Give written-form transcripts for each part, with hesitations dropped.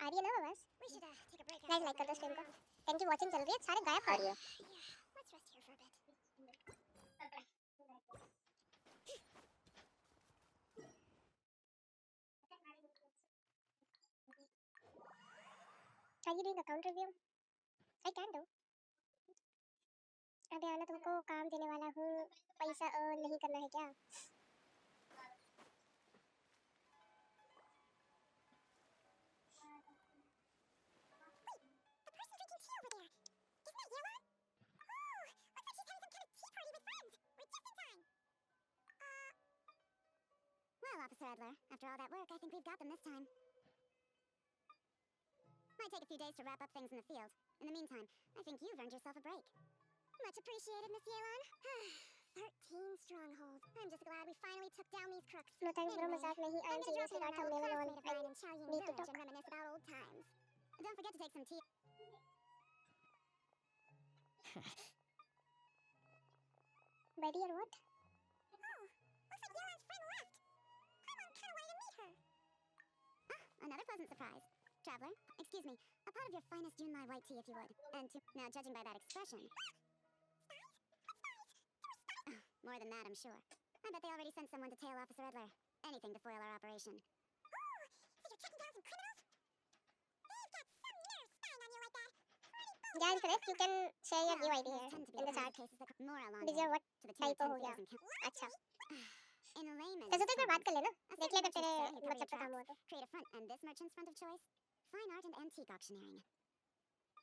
रही है ना आवाज? गाइस लाइक कर दो स्ट्रीम को। थैंक यू वॉचिंग चल रही है, सारे गायब हो रही है। Are you doing account review? I can do. अबे आना तुमको काम देने वाला हूँ, पैसा अर्न नहीं करना है क्या? Well, Officer Adler, after all that work, I think we've got them this time. Might take a few days to wrap up things in the field. In the meantime, I think you've earned yourself a break. Much appreciated, Miss Yelan. 13 strongholds. I'm just glad we finally took down these crooks. No thanks bro, मजाक नहीं. I am seriously not thumbnail on. I need to talk. And reminisce about old times. And don't forget to take some tea. Ready or what? Oh, looks like Yelan's friend left. I'm on kind of way to meet her. Ah, another pleasant surprise. Traveler, excuse me, a pot of your finest Junmai white tea if you would. And to, now judging by that expression... More than that, I'm sure. I bet they already sent someone to tail Officer Edler. Anything to foil our operation. Oh, so you're tracking down some criminals? They've got some nerve spying on you like that. Yeah, Infinite, you can share your view ID here in the chat. This is what typo हो गया. अच्छा. In layman's तो तो बात कर लेना. देख ले अगर तेरे WhatsApp पे काम हुआ तो. Create a front and this merchant's front of choice. Fine art and antique auctioneering.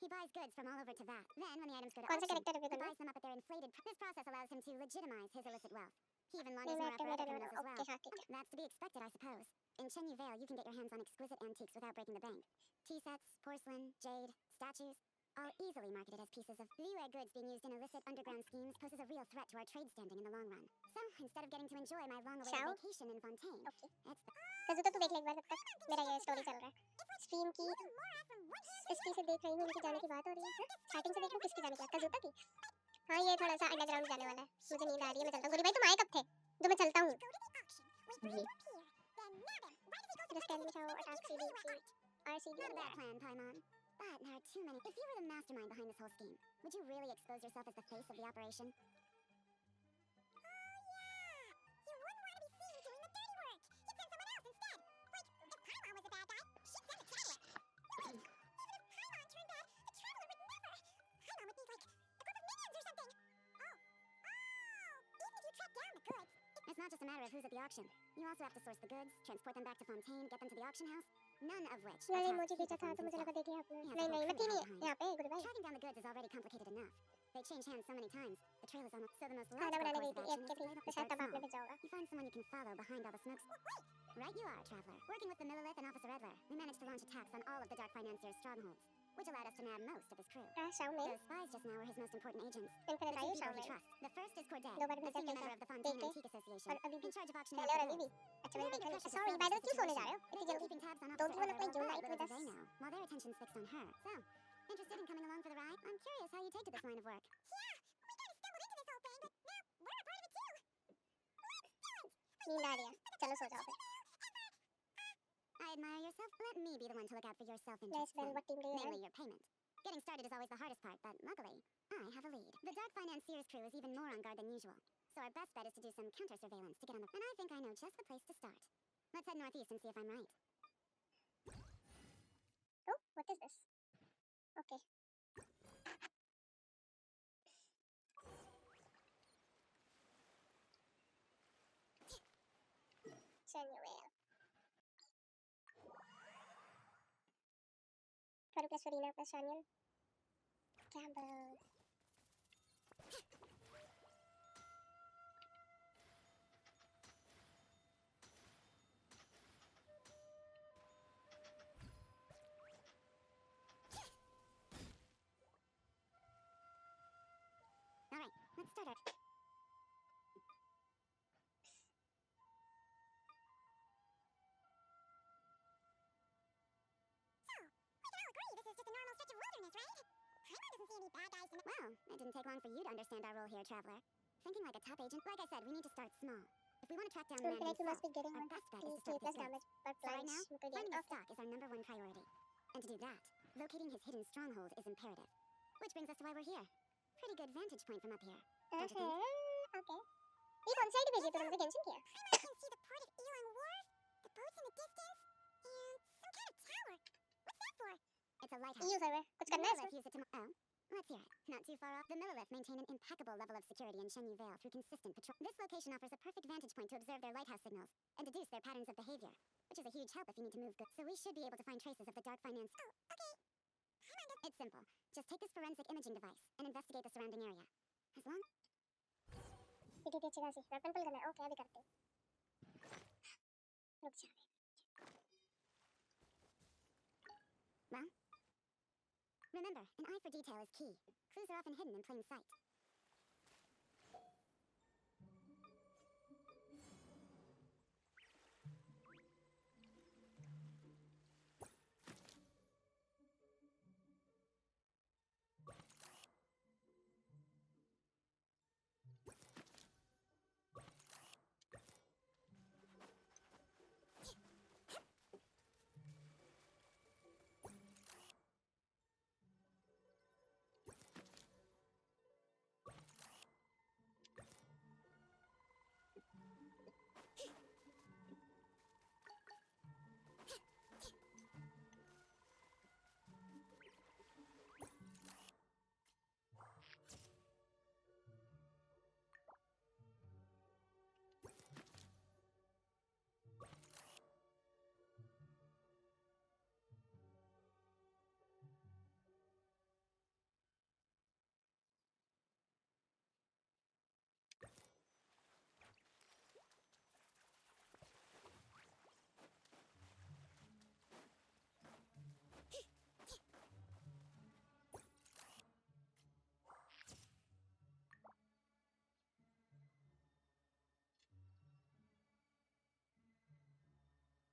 He buys goods from all over Teyvat. Then, when the items go to auction, he buys them up at their inflated price. This process allows him to legitimize his illicit wealth. He even launders more for other criminals as well. That's to be expected, I suppose. In Chenyu Vale, you can get your hands on exquisite antiques without breaking the bank. Tea sets, porcelain, jade, statues, all easily marketed as pieces of Liyue goods being used in illicit underground schemes poses a real threat to our trade standing in the long run. So, instead of getting to enjoy my long-awaited vacation in Fontaine, it's the... kazoo तो देख ले एक बार तब तक मेरा ये story चल रहा है. स्ट्रीम की किसकी से देख रही हूँ, उनकी जाने की बात हो रही है. स्टार्टिंग से देख लूँ किसकी जाने की बात, कज़ू की. हाँ ये थोड़ा सा अंडरग्राउंड जाने वाला है. मुझे नींद आ रही है, मैं चलता हूँ. गुरी भाई तुम आए कब थे? तो मैं चलता हूँ. Just tell me how attack CDC RCD. Not a bad plan, Paimon. But there are too many. If you were the mastermind behind this whole scheme, would you really expose yourself as the face of the operation? It's not just a matter of who's at the auction. You also have to source the goods, transport them back to Fontaine, get them to the auction house. None of which. नहीं मुझे भेजा था तो मुझे लगा देखिए आपने. नहीं मैं थी नहीं यहाँ पे गुरी भाई. Tracking down the goods is already complicated enough. They change hands so many times. The trail is almost so the most खाना logical बनाने course गई of थी action is to play एक के the थी. शायद तब आपने भेजा होगा. You find someone you can follow behind all the smokes. Right you are, Traveler. Working with the Millilith and Officer Edler, we managed to launch attacks on all of the Dark Financier's strongholds, which allowed us to nab most of his crew. Those spies just now were his most important agents. The two people he trusts. The first is Corday, a senior member of the Fontaine Antique Association, in charge of auctioning off the goods. अच्छा मैं देख रही हूँ. Sorry by the way क्यों सोने जा रहे हो? इतनी जल्दी. Keeping tabs on Don't you Officer wanna play Edler, June Night with us? they know, while their attention's fixed on her. So, interested in coming along for the ride? I'm curious how you take to this line of work. नींद आ रही है. चलो सो जाओ फिर. I admire yourself. Let me be the one to look out for your Yes, self-interest. then what team do you Namely have? your payment. Getting started is always the hardest part, but luckily, I have a lead. The Dark Financier's crew is even more on guard than usual. So our best bet is to do some counter-surveillance to get on the... And I think I know just the place to start. Let's head northeast and see if I'm right. Oh, what is this? Okay. Samuel. Faru plus Farina plus Samuel. Campbell. Alright, let's start our... Well, it didn't take long for you to understand our role here, Traveler. Thinking like a top agent, like I said, we need to start small. If we want to track down the man Infinite, you himself, must be getting our best bet is to K start plus with damage this. per So right plunge. now, finding the stock is our #1 priority. And to do that, locating his hidden stronghold is imperative. Which brings us to why we're here. Pretty good vantage point from up here, don't you think? Okay. ये कौन सी ID भेजी तूने मुझे Genshin किया? I can see the port of Yelan Wharf, the boats in the distance, and some kind of tower. What's that for? It's a lighthouse. User है कुछ करना है इसमें? Use it to let's hear it. Not too far off, the Millilith maintain an impeccable level of security in Shenyu Vale through consistent patrol. This location offers a perfect vantage point to observe their lighthouse signals and deduce their patterns of behavior, which is a huge help if you need to move goods. So we should be able to find traces of the dark finance. Oh, okay. It's simple. Just take this forensic imaging device and investigate the surrounding area. As long ठीक है अच्छी खासी weapon पुल करना है okay अभी करते हैं रुक जा well, remember, an eye for detail is key. Clues are often hidden in plain sight.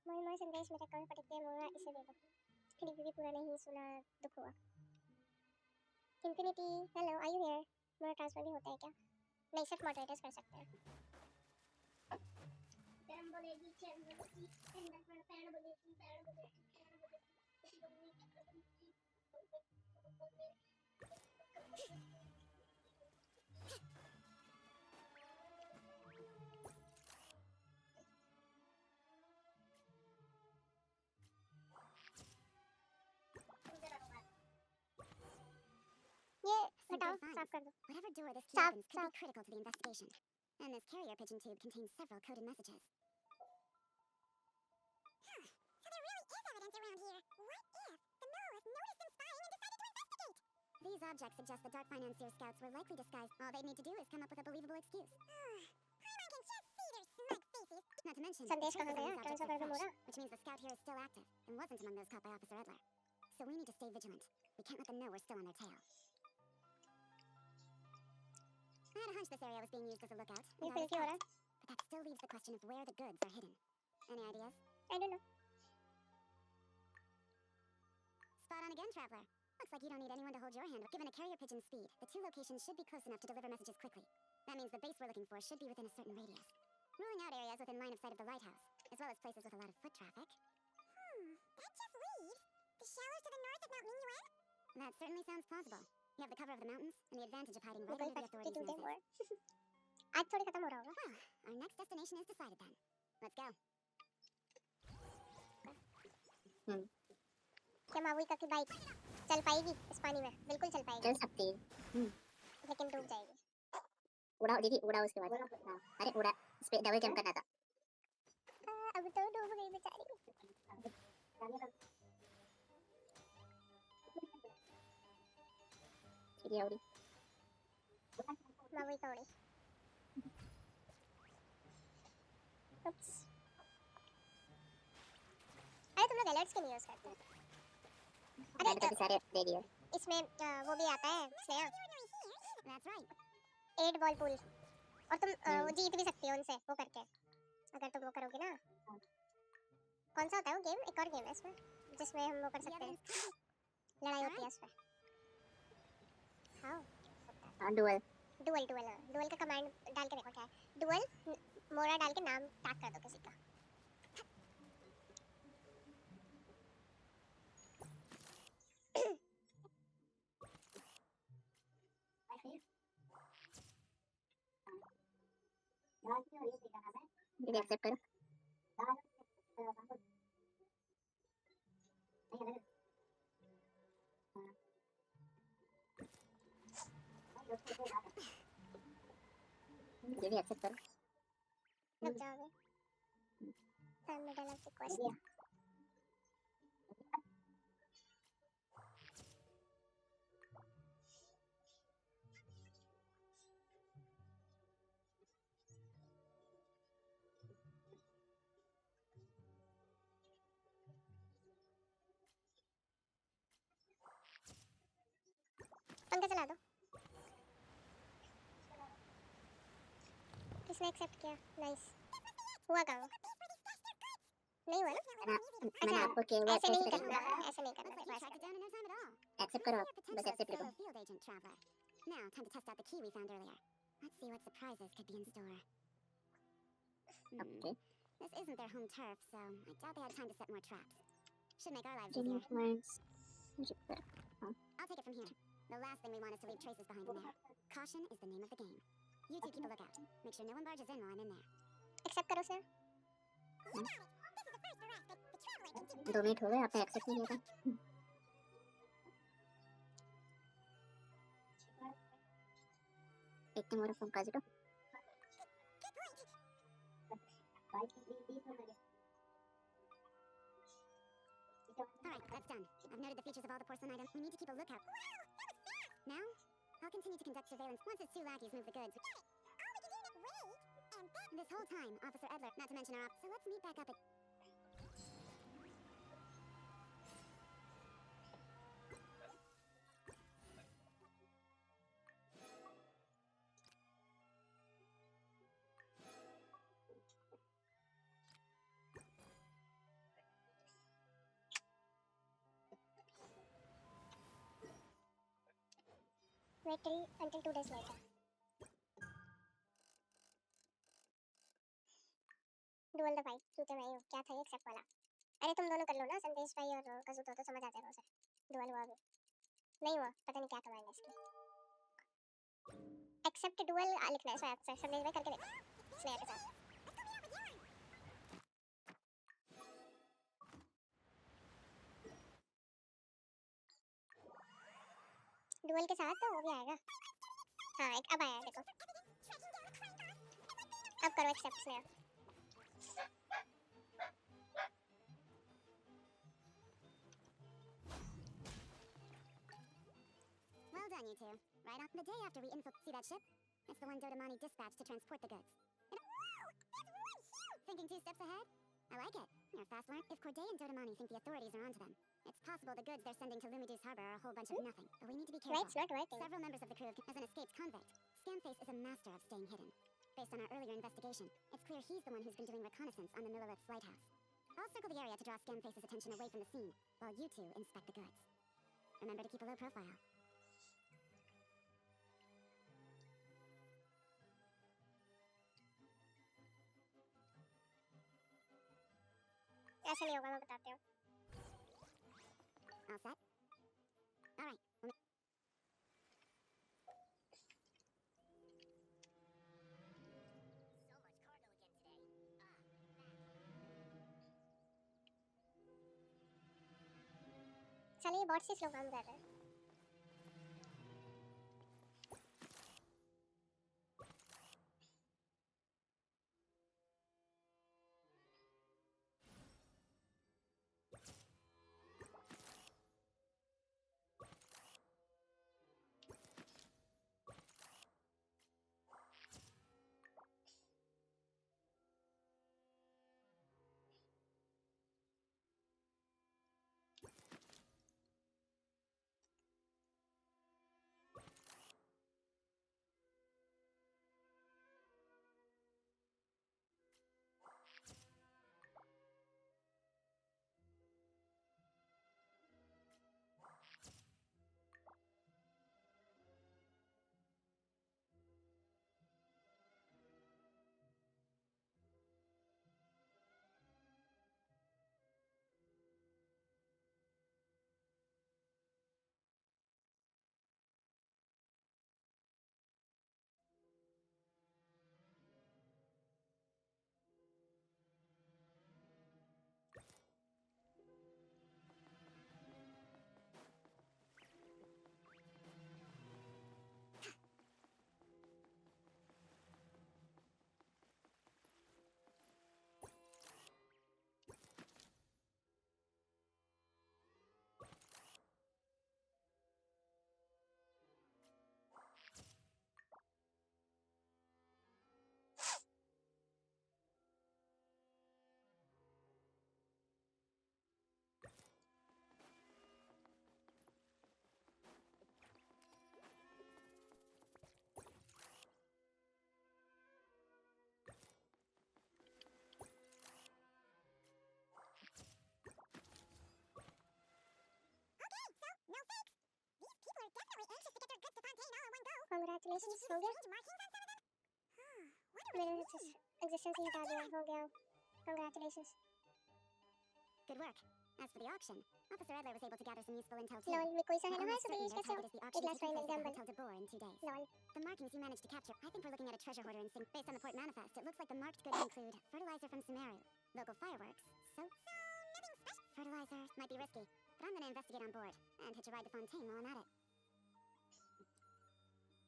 मोई संदेश मेरे कॉल पटकते मोरा इसे दे दो फिर भी पूरा नहीं सुना दुख हुआ infinity hello are you here मोरा ट्रांसफर भी होता है क्या नहीं सिर्फ मॉडरेटर्स कर सकते हैं पैन बोलेगी चैन बोलेगी पैन बोलेगी ये हटाओ साफ कर दो Whatever door this key opens could be critical to the investigation. And this carrier pigeon tube contains several coded messages. So there really is evidence around here. What if the Millilith noticed them spying and decided to investigate? These objects suggest the dark financier scouts were likely disguised. All they need to do is come up with a believable excuse. I can just see their smug faces. Not to mention, संदेश the कहाँ traces of गया these transfer objects कर दो are मोरा fresh, which means the scout here is still active and wasn't among those caught by Officer Edler. So we need to stay vigilant. We can't let them know we're still on their tail. I had a hunch this area was being used as a lookout. ये and फिर I was क्यों हो रहा correct. But that still leaves the question of where the goods are hidden. Any ideas? I don't know Spot on again, traveler. Looks like you don't need anyone to hold your hand. Given a carrier pigeon's speed, the two locations should be close enough to deliver messages quickly. That means the base we're looking for should be within a certain radius. Ruling out areas within line of sight of the lighthouse, as well as places with a lot of foot traffic. That just leaves the shallows to the north of Mount Mingyuan? That certainly sounds plausible. You have the cover of the mountains and the advantage of hiding वो right कहीं under the फटती authorities' टूटे noses. मोरा आज थोड़ी खत्म हो रहा होगा Well, our next destination is decided then. Let's go. क्या मावी का की बाइक चल पाएगी इस पानी में बिल्कुल चल पाएगी चल सकती है लेकिन डूब जाएगी उड़ा दीदी उड़ा उसके बाद हाँ अरे उड़ा इस पे डबल जंप करना था अब तो डूब गई बेचारी ये उड़ी मावी का उड़ी Oops. अरे तुम लोग अलर्ट्स क्यों नहीं यूज करते मैंने काफी सारे दे दिए इसमें वो भी आता है Sneha That's right. 8 ball pool और तुम वो जीत भी सकती हो उनसे वो करके अगर तुम वो करोगे ना कौन सा होता है वो गेम एक और गेम है इसमें जिसमें हम वो कर सकते हैं लड़ाई होती है उसमें हां डुअल डुअल का कमांड डाल के देखो क्या है डुअल मोरा डाल के नाम टैग कर दो किसी का दीदी एक्सेप्ट करो। दीदी एक्सेप्ट करो। रुक जाओ अभी। Middle of request. पंखा चला दो। किसने एक्सेप्ट किया? नाइस। हुआ कहाँ? नहीं हुआ ना? मैंने आपको केवल ऐसे नहीं एक्सेप्ट करना है, ऐसे नहीं करना Looks like है। you tracked it down in no time at all. Accept करो You're आप, potentially बस a एक्सेप्ट लिखो। solo field agent traveler. Now, time to test out the key we found earlier. Let's see what surprises could be in store. Okay This isn't their home turf, so I doubt they had time to set more traps. Should make our lives जिन easier. Points मुझे पर I'll take it from here. The last thing we want is to leave traces behind in there. Caution is the name of the game. You two keep a lookout. Make sure no one barges in while I'm in there. Accept करो sir. 2 minute हो गए, आपने accept नहीं किया था। एक more from काजिटो। Alright, that's done. I've noted the features of all the porcelain items. We need to keep a lookout. Now, I'll continue to conduct surveillance once the 2 lackeys move the goods. This whole time, Officer Edler, not to mention our so let's meet back up at... Wait until 2 days later. Dual the fight. जूते मैं ही हूँ। क्या था ये accept वाला? अरे तुम दोनों कर लो ना, संदेश भाई और कज़ुतो तो समझ आते रोज है। डुअल हुआ अभी नहीं हुआ, पता नहीं क्या करवाएंगे इसके लिए। एक्सेप्ट डुअल लिखना है शायद से। संदेश भाई करके देखो स्लेयर के साथ। डुअल के साथ तो वो भी आएगा। हाँ एक अब आया देखो। अब करो accept slayer. Well done, you two. Right on the day after we see that ship? It's the one Dodamani dispatched to transport the goods. Thinking 2 steps ahead? I like it. You're a fast learner. If Corday and Dodamani think the authorities are onto them, it's possible the goods they're sending to Lumidu's harbor are a whole bunch of nothing. But we need to be careful. Right, it's not working. Several members of the crew as an escaped convict. Scamface is a master of staying hidden. Based on our earlier investigation, it's clear he's the one who's been doing reconnaissance on the Millilith's lighthouse. I'll circle the area to draw Scamface's attention away from the scene, while you two inspect the goods. Remember to keep a low profile. ऐसा नहीं होगा, मैं बताती हूँ। All set? All right. So much cargo again today. चलिए bot से slow काम कर रहे हैं। Congratulations, हो गया मेरे existence ही हटा दिया हो गया congratulations Good work. As for the auction, Officer Edler was able to gather some useful intel too. lol मैं कोई सा है ना We're है almost तो certain ये their कैसे target is the auction एक taking last place final at the example Hotel de Boer in 2 days. lol The markings you managed to capture, I think we're looking at a treasure hoarder in sync. Based on the port manifest, it looks like the marked goods include fertilizer from Sumeru, local fireworks, soap. Nothing special. Fertilizer might be risky, but I'm gonna investigate on board and hitch a ride to Fontaine while I'm at it.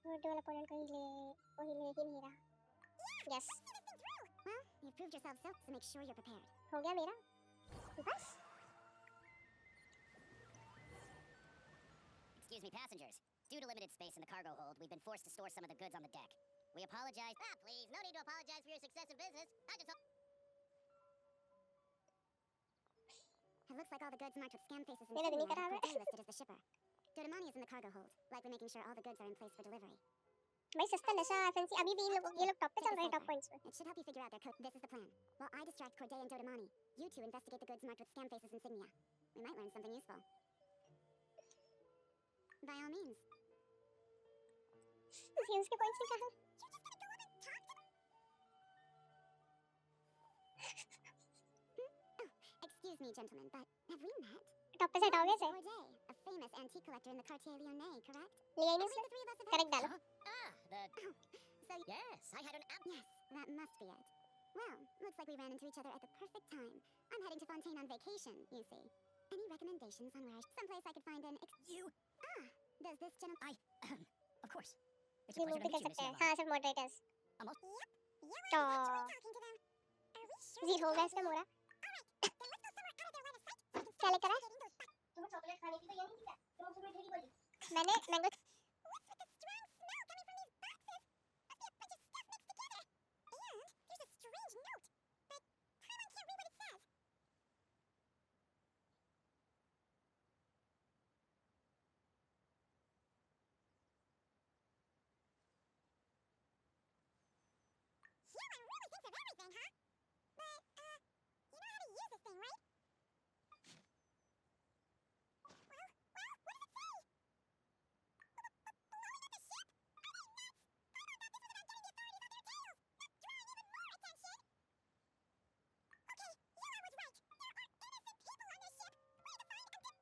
वो double opponent को ही नहीं रहा yes Well, you've proved yourself so make sure you're prepared. हो गया मेरा बस Excuse me, passengers. Due to limited space in the cargo hold, we've been forced to store some of the goods on the deck. We apologize. Please, no need to apologize for your success in business. I just hope... It looks like all the goods marked with scam faces and मेरा दिन ही Sydney खराब are है listed as the shipper. Dodamani is in the cargo hold, likely making sure all the goods are in place for delivery. भाई सस्ता नशा fancy अभी भी ये लोग टॉप पे चल रहे हैं टॉप पॉइंट्स पे It should help you figure out their code. This is the plan. While I distract Corday and Dodamani, you two investigate the goods marked with scam faces insignia. We might learn something useful. By all means. ये उसके points नहीं कहा Excuse me, gentlemen, but have we met? Top पे से हटाओगे इसे Corday, a famous antique collector in the Quartier Lyonnais, correct? लिया ही नहीं The उसने three of us have correct डालो So Yes, I had an app... yes, that must be it. Well, looks like we ran into each other at the perfect time. I'm heading to Fontaine on vacation, you see. Any recommendations on where someplace I could find an You... does this gentleman... Of course. It's a remove pleasure भी to कर meet you, सकते Miss हैं Yelan. हाँ सिर्फ moderators Yep. तो Talking to them. Are we sure? जी हो गया इसका मोरा Then let's go somewhere out of their line of sight. क्या लेकर आए तुम्हें चॉकलेट खाने की तो ये नहीं थी क्या तुम सुबह ठेली बोली मैंने mango What's with the strong smell coming from these boxes? Must be a bunch of stuff mixed together. And there's a strange note. But Harlan can't read what it says. Yelan really thinks of everything, huh? But, you know how to use this thing, right? Well, what does it say? Blowing up the ship? Are they nuts? I thought this was about getting the authorities on their tails, not drawing even more attention. Okay, Yelan was right. There are innocent people on this ship. We need to find a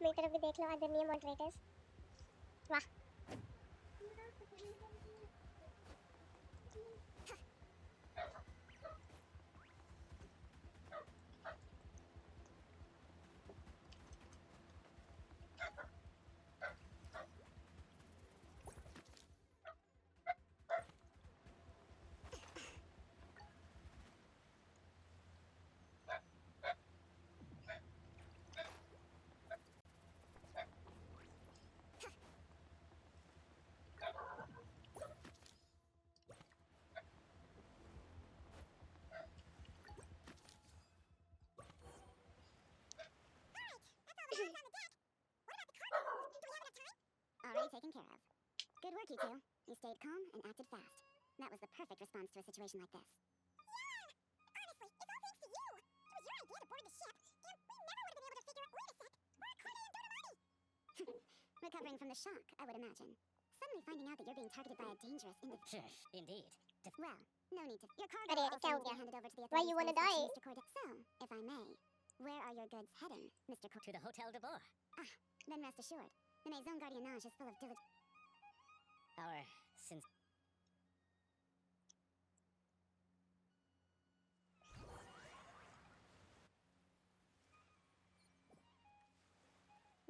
मेरी तरफ भी देख लो आदरणीय moderators वाह Already taken care of. Good work, you two. You stayed calm and acted fast. That was the perfect response to a situation like this. Yeah! Honestly, it's all thanks to you! It was your idea to board the ship, and we never would have been able to figure out... Wait a sec! Where are Corday and Dodamani? Recovering from the shock, I would imagine. Suddenly finding out that you're being targeted by a dangerous individual. Indeed. Well, no need to... Your cargo अरे also क्या हो needs to be गया handed over to the Why authorities you for wanna inspection, die? Mr. Corday. So, if I may, where are your goods heading, Mr. Corday? To the Hotel de Boer. Then rest assured, the Maison Gardiennage is full of diligent... Our... since...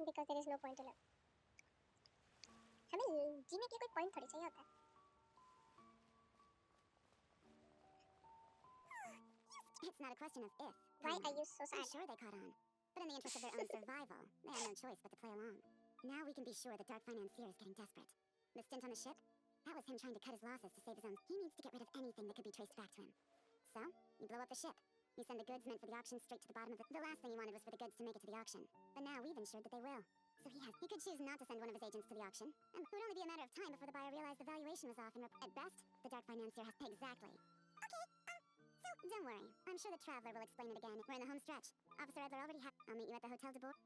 because there is no point to live हमें जीने के लिए कोई point थोड़ी चाहिए होता है. It's not a question of if. Why or are when. you so I'm sad? sure they caught on. But in the interest of their own survival, they had no choice but to play along. Now we can be sure the Dark Financier is getting desperate. The stint on the ship? That was him trying to cut his losses to save his own. He needs to get rid of anything that could be traced back to him. So, you blow up the ship. You send the goods meant for the auction straight to the bottom of the... The last thing he wanted was for the goods to make it to the auction. But now we've ensured that they will. So he could choose not to send one of his agents to the auction, and it would only be a matter of time before the buyer realized the valuation was off and at best, the Dark Financier has... Exactly. So, don't worry. I'm sure the Traveler will explain it again. We're in the home stretch. Officer Adler already I'll meet you at the Hotel de Bourg.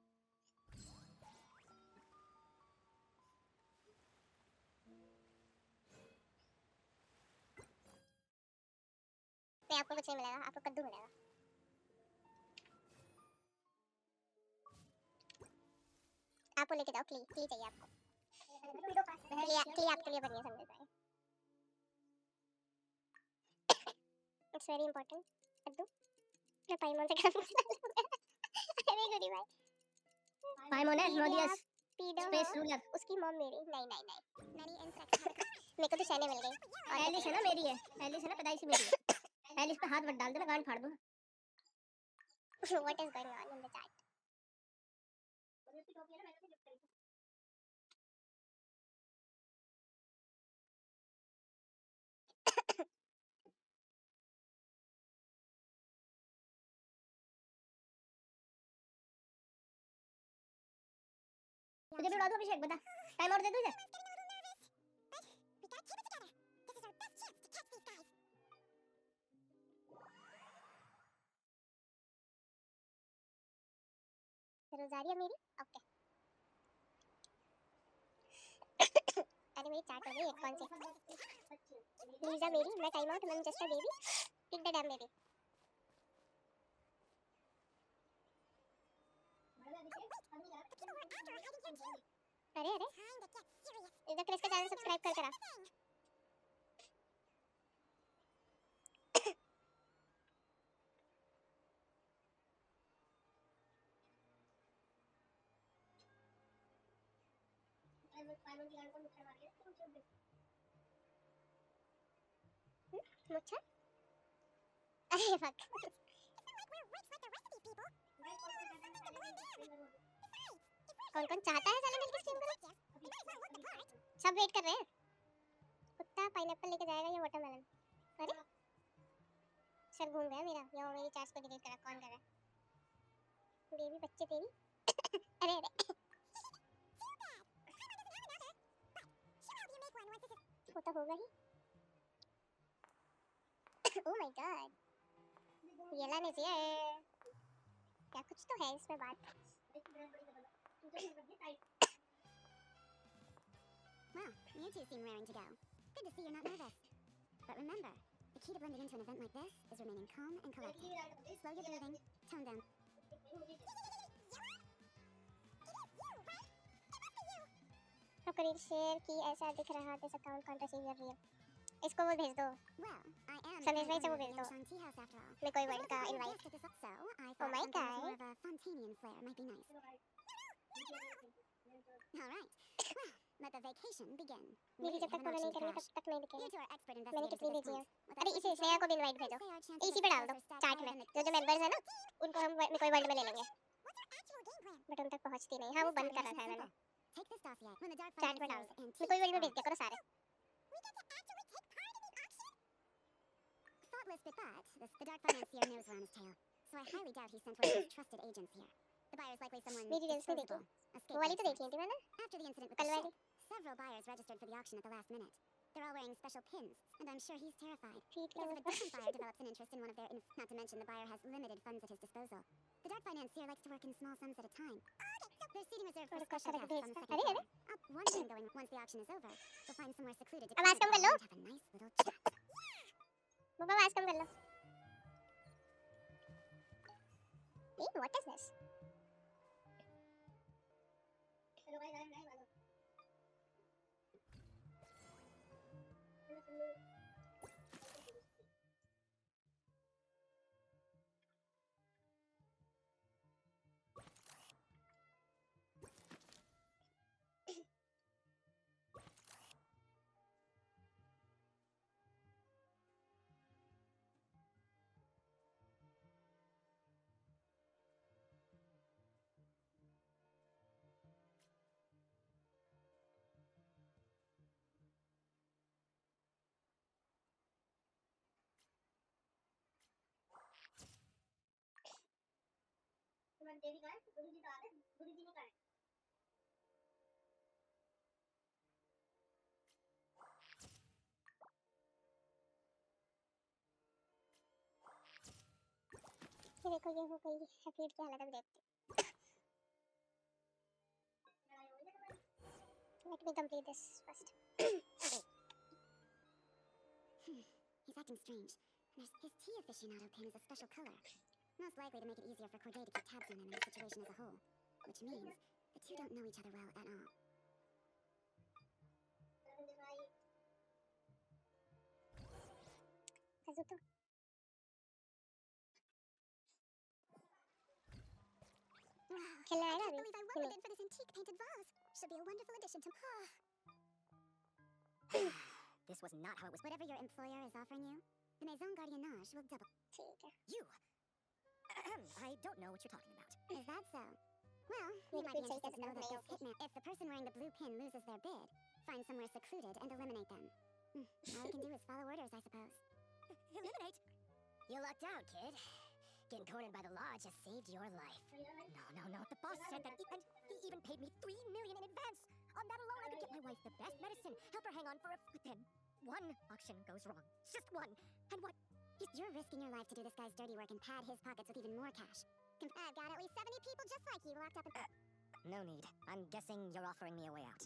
नहीं आपको कुछ नहीं मिलेगा, आपको कद्दू मिलेगा. आप वो लेके जाओ, क्ली चाहिए आपको. क्ली आपके लिए बढ़िया समझ जाए. It's very important. कद्दू. मैं पाइमोन से कर अरे गुडी भाई. पाइमोन है मोडियस पीडो स्पेस रूलर. उसकी मॉम मेरी. नहीं. Many insects. मेरे को तो शैने मिल गई. एलिस है ना मेरी है. एलिस है ना पैदाइशी मेरी है. एलिस पे हाथ मत डाल देना, गांड फाड़ दूं. What is going on in the chat? तुझे भी उड़ा दूं अभिषेक, बता. टाइम और दे दूं इसे. रोजारिया मेरी. ओके. अरे मेरी चैट हो गई. कौन सी? लीजा मेरी. मैं टाइम आउट. मैं just a baby. Kick the dam baby. अरे इधर क्रिस का चैनल सब्सक्राइब कर करा. मुच्छर. अरे फक. कौन चाहता है साले मिलके स्ट्रीम करो. सब वेट कर रहे हैं. कुत्ता पाइनएप्पल लेके जाएगा या वाटरमेलन. अरे सर घूम गया मेरा. यो मेरी चैट्स को डिलीट करा. कौन कर रहा है? बेबी बच्चे तेरी. अरे वो तो होगा ही. Oh my God. Yellen is here. क्या कुछ तो है इसमें बात. Well, you two seem raring to go. Good to see you're not nervous. But remember, the key to blending into an event like this is remaining calm and collected. Slow your breathing, tone down. करीब share की ऐसा दिख रहा this account can't receive your real. इसको वो भेज दो. Well, I am संदेश भाई से वो भेज दो. Tea House after all. मैं कोई वर्ड का invite. So, I Oh thought my something God. more of a Fontanian flair might be nice. All right. Well, let the vacation begin. मेरी जब तक फॉलो नहीं करेंगे तब तक नहीं You दिखेगा. two are expert मैंने investigators कितनी at this भेजी है. point. अरे इसे श्रेया को भी इनवाइट भेजो. इसी पे डाल दो चैट में. जो मेंबर्स हैं ना उनको हम कोई वर्ड में ले लेंगे. बट उन तक पहुंचती नहीं. हाँ वो बंद कर रहा था मैंने. Take this dossier. When the Dark chat में डाल Financier's दो. antique मैं कोई वर्ड में भेज art- दिया करो सारे. Thoughtless bit, but the Dark Financier knows we're on his tail. So I highly doubt he sent one of his trusted agents here. The buyer is likely someone मेरी reels नहीं देखी. disposable. वो वाली तो देखी थी मैंने. After the incident with the कल वाली. ship, several buyers registered for the auction at the last minute. They're all wearing special pins, and I'm sure he's terrified. Feet Because if a का different buyer develops an interest in one of their... not to mention the buyer has limited funds at his disposal. The Dark Financier likes to work in small sums at a time. There's seating reserved for और special cut guests on the भेजता. second अरे floor. अरे. One thing going, once the auction is over, we'll find somewhere secluded to आवाज कम कर लो. and have a nice little chat. बाबा आवाज कम कर लो. What is this? ये देखो ये हो गई है फीड की हालत। अब देखते let me complete this first. He's acting strange. His tea aficionado pin is a special color. Most likely to make it easier for Corday to keep tabs on him and the situation as a whole. Which means the two don't know each other well at all. Kazuto. Wow, खेलने I आएगा can't अभी? believe I नहीं। won for this antique painted vase. Should be a wonderful addition to... This was not how it was. Whatever your employer is offering you, the Maison Gardiennage will double. ठीक है. You! I don't know what you're talking about. Is that so? Well, you might be interested to know that this hitman, if the person wearing the blue pin loses their bid, find somewhere secluded and eliminate them. All we can do is follow orders, I suppose. Eliminate? You lucked out, kid. Getting cornered by the lodge has saved your life. No. The boss said that, and he even paid me $3 million in advance. On that alone, I could get my wife the best medicine, help her hang on for a... But then, one auction goes wrong. Just one. And what? You're risking your life to do this guy's dirty work and pad his pockets with even more cash. I've got at least 70 people just like you locked up in... No need. I'm guessing you're offering me a way out.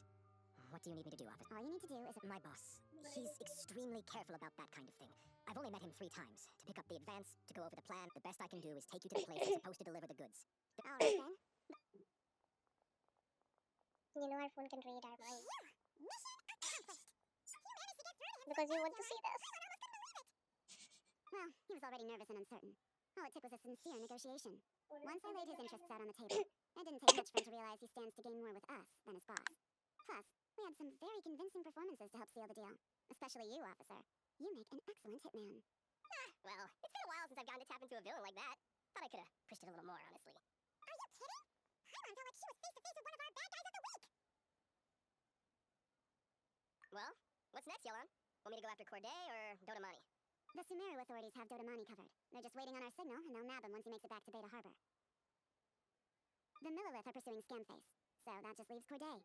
What do you need me to do, officer? All you need to do is... My boss. He's extremely careful about that kind of thing. I've only met him 3 times. To pick up the advance, to go over the plan, the best I can do is take you to the place I'm supposed to deliver the goods. All right, then. You know our phone can read our mind. Mission accomplished! You managed to get through to him Because you want to see this. I almost couldn't believe it! Well, he was already nervous and uncertain. All it took was a sincere negotiation. Once I laid his interests out on the table, it didn't take much for him to realize he stands to gain more with us than his boss. Plus, we had some very convincing performances to help seal the deal. Especially you, officer. You make an excellent hitman. Well, it's been a while since I've gotten to tap into a villain like that. Thought I could have pushed it a little more, honestly. Are you kidding? Hyron felt like she was face-to-face with one of our bad guys of the week! Well, what's next, Yelan? Want me to go after Corday or Dodamani? The Sumeru authorities have Dodamani covered. They're just waiting on our signal, and they'll nab him once he makes it back to Beta Harbor. The Millilith are pursuing Scamface, so that just leaves Corday.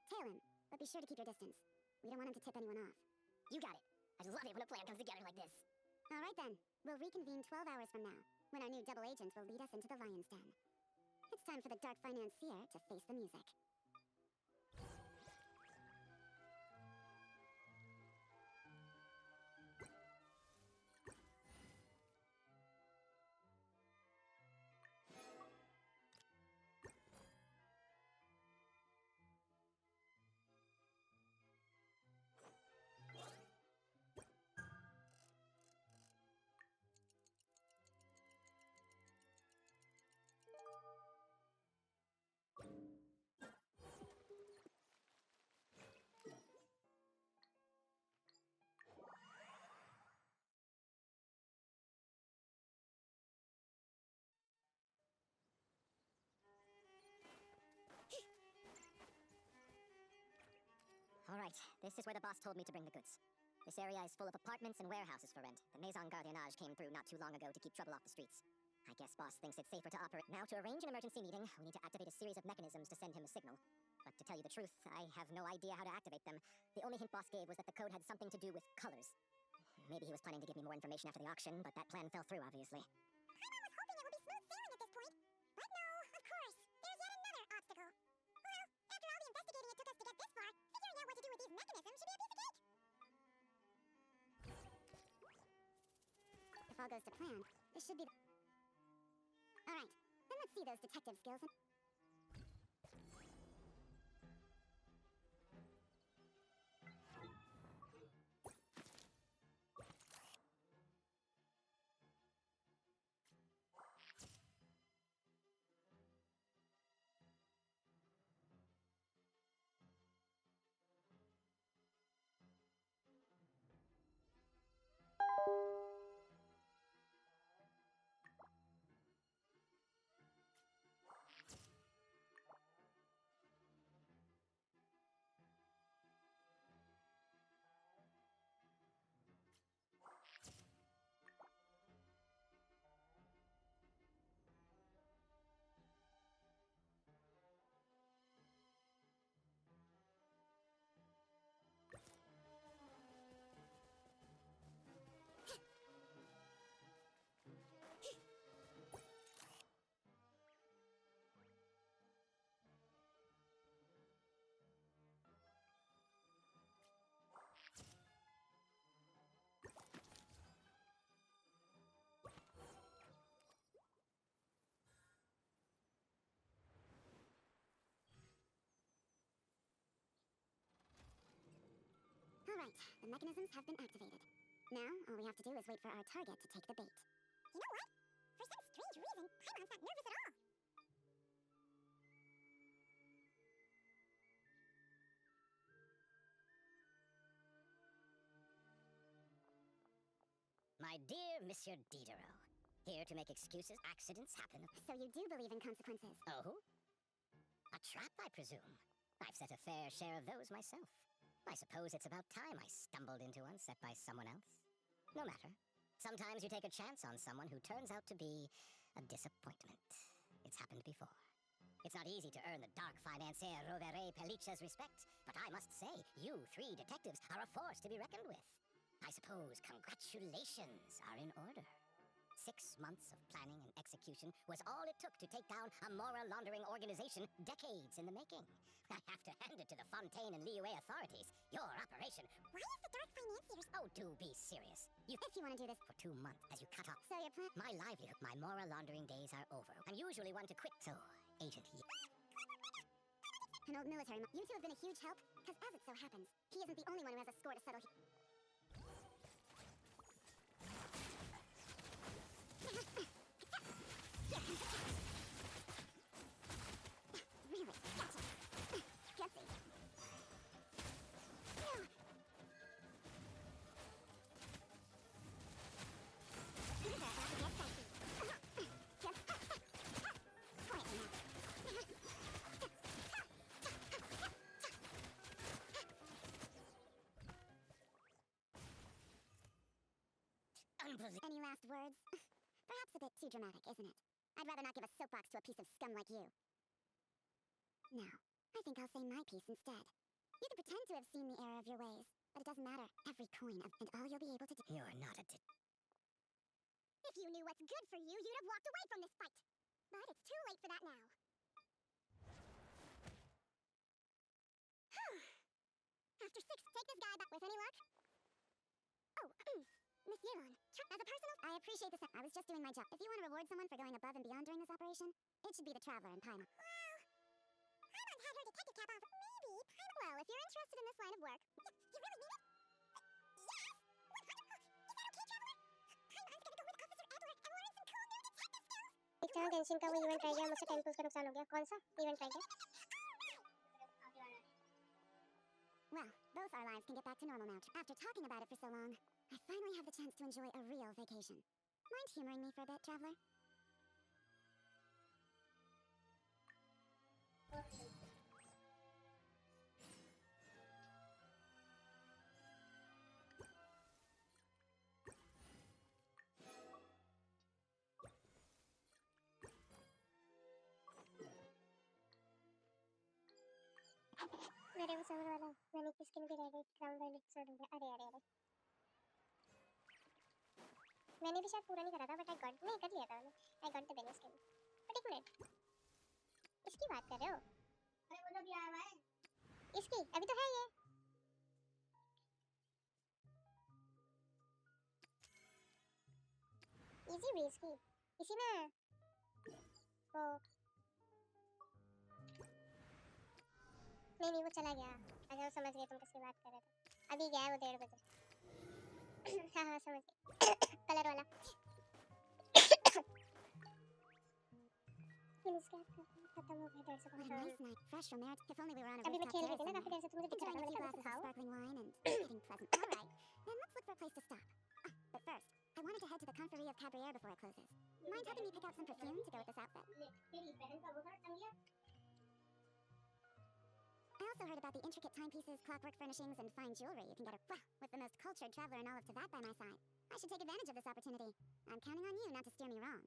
Tail him, but be sure to keep your distance. We don't want him to tip anyone off. You got it. I love it when a plan comes together like this. All right then. We'll reconvene 12 hours from now, when our new double agent will lead us into the Lion's Den. It's time for the dark financier to face the music. All right, this is where the boss told me to bring the goods. This area is full of apartments and warehouses for rent. The Maison Gardiennage came through not too long ago to keep trouble off the streets. I guess boss thinks it's safer to operate. Now, to arrange an emergency meeting, we need to activate a series of mechanisms to send him a signal. But to tell you the truth, I have no idea how to activate them. The only hint boss gave was that the code had something to do with colors. Maybe he was planning to give me more information after the auction, but that plan fell through, obviously. Paimon was hoping it would be smooth sailing at this point. But no, of course. There's yet another obstacle. Well, after all the investigating it took us to get this far, figuring out what to do with these mechanisms should be a piece of cake. If all goes to plan, this should be... All right, then let's see those detective skills and... Right, the mechanisms have been activated. Now, all we have to do is wait for our target to take the bait. You know what? For some strange reason, Paimon's not nervous at all. My dear Monsieur Diderot, here to make excuses. Accidents happen. So you do believe in consequences? Oh? A trap, I presume. I've set a fair share of those myself. I suppose it's about time I stumbled into one set by someone else. No matter. Sometimes you take a chance on someone who turns out to be a disappointment. It's happened before. It's not easy to earn the dark financier Rovere Pelice's respect, but I must say, you three detectives are a force to be reckoned with. I suppose congratulations are in order. 6 months of planning and execution was all it took to take down a moral laundering organization decades in the making. I have to hand it to the Fontaine and Liyue authorities. Your operation... Why is the dark financiers... Oh, do be serious. If you want to do this... For 2 months, as you cut off... So your plan... My livelihood, my moral laundering days are over. I'm usually one to quit, so... Agent he... An old military... You two have been a huge help, because as it so happens, he isn't the only one who has a score to settle... Really? Gotcha. Gutsy. These are about to get spicy. Quietly now. Any last words? Perhaps a bit too dramatic, isn't it? I'd rather not give a soapbox to a piece of scum like you. Now, I think I'll say my piece instead. You can pretend to have seen the error of your ways, but it doesn't matter. Every coin of... And all you'll be able to do... You're not a If you knew what's good for you, you'd have walked away from this fight. But it's too late for that now. After 6, take this guy back with any luck? Oh, Miss Yelan, as a personal... I appreciate this. I was just doing my job. If you want to reward someone for going above and beyond during this operation, it should be the Traveler and Paimon. Well, Paimon had her detective cap off. Maybe Paimon... Well, if you're interested in this line of work... You really mean it? Yes! 100%! Is that okay, Traveler? Paimon's gonna go with Officer Adler and learn some cool new detective skills! एक जहाँ Genshin का वो event try किया मुझसे temples का नुकसान हो गया कौन सा इवेंट ट्राई किया Well, both our lives can get back to normal now. After talking about it for so long, I finally have the chance to enjoy a real vacation. Mind humoring me for a bit, Traveler? अरे वो सबर वाला मैंने की skin भी रह गई crown वाली एपिसोड हो गया अरे अरे अरे मैंने भी शायद पूरा नहीं करा था बट आई गॉट नहीं कर लिया था मैंने I got the beanie skin but एक मिनट इसकी बात कर रहे हो अरे वो तो भी आया है इसकी अभी तो है ये इजी रेस की इसी में वो नहीं वो चला गया अच्छा वो समझ गए तुम किसकी बात कर रहे थे अभी गया है वो 1:30 बजे हाँ हाँ समझ गई कलर वाला खत्म हो गया 1:30 What a nice night, fresh from there. If only we were on a अभी मैं rooftop खेल रही terrace थी ना काफी देर से तुम मुझे दिख रहा था enjoying a मैंने few कहा glasses of खाओ sparkling wine and getting pleasant. All right, then let's look for a place to stop. But first, I wanted to head to the Confrérie of Cabriere before it closes. Mind helping me pick out some perfume to go with this outfit? I also heard about the intricate timepieces, clockwork furnishings, and fine jewelry you can get. Well, with the most cultured traveler in all of Teyvat by my side, I should take advantage of this opportunity. I'm counting on you not to steer me wrong.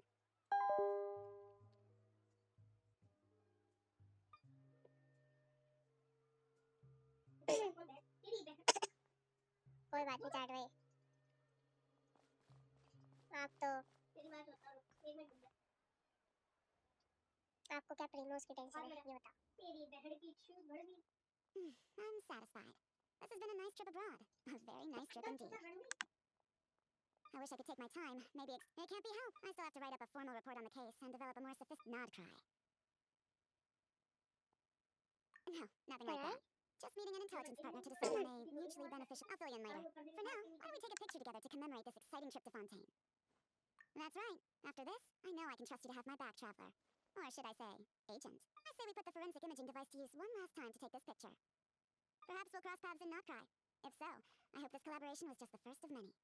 कोई बात नहीं चाट भाई आप तो आपको क्या प्रीमोस की tension है ये बता I'm satisfied. This has been a nice trip abroad. A very nice trip indeed. I wish I could take my time. Maybe it can't be helped. I still have to write up a formal report on the case and develop a more sophisticated nod cry. No, nothing like that. Just meeting an intelligence partner to decide on a mutually beneficial... I'll fill you in later. For now, why don't we take a picture together to commemorate this exciting trip to Fontaine? That's right. After this, I know I can trust you to have my back, Traveler. Or should I say, agent. I say we put the forensic imaging device to use one last time to take this picture. Perhaps we'll cross paths in Notcry. If so, I hope this collaboration was just the first of many.